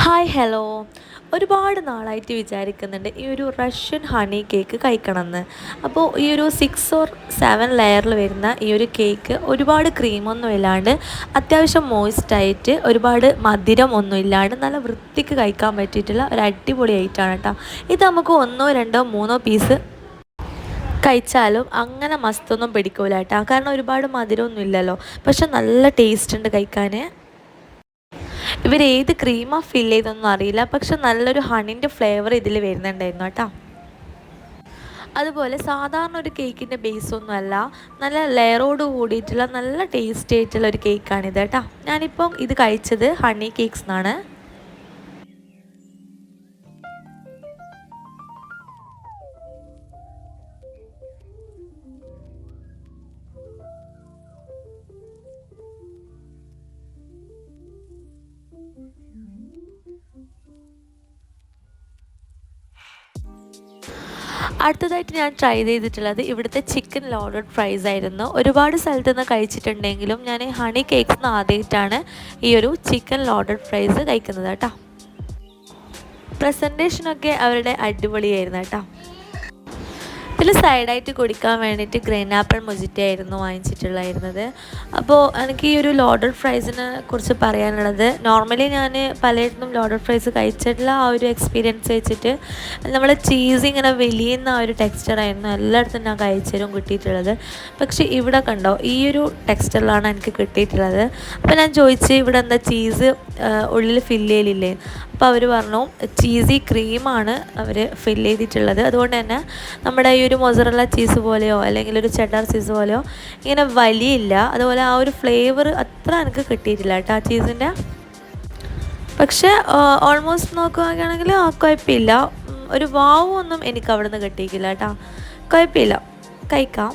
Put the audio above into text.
Hi hello. ഒരുപാട് നാളായിട്ട് വിചാരിക്കുന്നുണ്ട് ഈ ഒരു റഷ്യൻ ഹണി കേക്ക് കഴിക്കണമെന്ന്. അപ്പോൾ ഈ ഒരു 6 or 7 ലെയറിൽ വരുന്ന ഈ ഒരു കേക്ക് ഒരുപാട് ക്രീമൊന്നും ഇല്ലാണ്ട് അത്യാവശ്യം മോയിസ്റ്റായിട്ട് ഒരുപാട് മധുരം ഒന്നും ഇല്ലാണ്ട് നല്ല വൃത്തിക്ക് കഴിക്കാൻ പറ്റിയിട്ടുള്ള ഒരു അടിപൊളി ഐറ്റമാണ് കേട്ടോ. ഇത് നമുക്ക് 1, 2, 3 പീസ് കഴിച്ചാലും അങ്ങനെ മസ്തൊന്നും പിടിക്കൂല കേട്ടോ, കാരണം ഒരുപാട് മധുരമൊന്നും ഇല്ലല്ലോ. പക്ഷെ നല്ല ടേസ്റ്റ് ഉണ്ട് കഴിക്കാൻ. ഇവർ ഏത് ക്രീമാണ് ഫില്ല് ചെയ്തൊന്നും അറിയില്ല, പക്ഷെ നല്ലൊരു ഹണിൻ്റെ ഫ്ലേവർ ഇതിൽ വരുന്നുണ്ടായിരുന്നു കേട്ടോ. അതുപോലെ സാധാരണ ഒരു കേക്കിൻ്റെ ബേസൊന്നും അല്ല, നല്ല ലെയറോട് കൂടിയിട്ടുള്ള നല്ല ടേസ്റ്റി ആയിട്ടുള്ള ഒരു കേക്കാണിത് കേട്ടോ. ഞാനിപ്പം ഇത് കഴിച്ചത് ഹണി കേക്ക്സ് എന്നാണ്. അടുത്തതായിട്ട് ഞാൻ ട്രൈ ചെയ്തിട്ടുള്ളത് ഇവിടുത്തെ ചിക്കൻ ലോഡഡ് ഫ്രൈസ് ആയിരുന്നു. ഒരുപാട് സ്ഥലത്ത് നിന്ന് കഴിച്ചിട്ടുണ്ടെങ്കിലും ഞാൻ ഹണി കേക്ക്സ് ആദ്യമായിട്ടാണ് ഈ ഒരു ചിക്കൻ ലോഡഡ് ഫ്രൈസ് കഴിക്കുന്നത് കേട്ടോ. പ്രസൻറ്റേഷനൊക്കെ അവരുടെ അടിപൊളിയായിരുന്നു കേട്ടോ. പിന്നെ സൈഡായിട്ട് കുടിക്കാൻ വേണ്ടിയിട്ട് ഗ്രീൻ ആപ്പിൾ മൊജിറ്റോ ആയിരുന്നു വാങ്ങിച്ചിട്ടുള്ളായിരുന്നത്. അപ്പോൾ എനിക്ക് ഈ ഒരു ലോഡഡ് ഫ്രൈസിനെ കുറിച്ച് പറയാനുള്ളത്, നോർമലി ഞാൻ പലയിടത്തും ലോഡഡ് ഫ്രൈസ് കഴിച്ചിട്ടുള്ള ആ ഒരു എക്സ്പീരിയൻസ് വെച്ചിട്ട് നമ്മൾ ചീസ് ഇങ്ങനെ വലിയുന്ന ആ ഒരു ടെക്സ്ചറായിരുന്നു എല്ലായിടത്തും ഞാൻ കഴിച്ചതും കിട്ടിയിട്ടുള്ളത്. പക്ഷേ ഇവിടെ കണ്ടോ, ഈ ഒരു ടെക്സ്ചറിലാണ് എനിക്ക് കിട്ടിയിട്ടുള്ളത്. അപ്പോൾ ഞാൻ ചോദിച്ച് ഇവിടെ എന്താ ചീസ് ഉള്ളിൽ ഫില്ല് ചെയ്യലില്ലേ, അപ്പോൾ അവർ പറഞ്ഞു ചീസി ക്രീമാണ് അവർ ഫില്ല് ചെയ്തിട്ടുള്ളത്. അതുകൊണ്ട് തന്നെ നമ്മുടെ ഈ ഒരു മൊസറല്ല ചീസ് പോലെയോ അല്ലെങ്കിൽ ഒരു ചെഡാർ ചീസ് പോലെയോ ഇങ്ങനെ വലിയില്ല. അതുപോലെ ആ ഒരു ഫ്ലേവർ അത്ര എനിക്ക് കിട്ടിയിട്ടില്ല കേട്ടോ ആ ചീസിൻ്റെ. പക്ഷേ ഓൾമോസ്റ്റ് നോക്കുകയാണെങ്കിൽ കുഴപ്പമില്ല, ഒരു വാവ് ഒന്നും എനിക്ക് അവിടെ നിന്ന് കിട്ടിയിട്ടില്ല കേട്ടോ. കുഴപ്പമില്ല, കഴിക്കാം.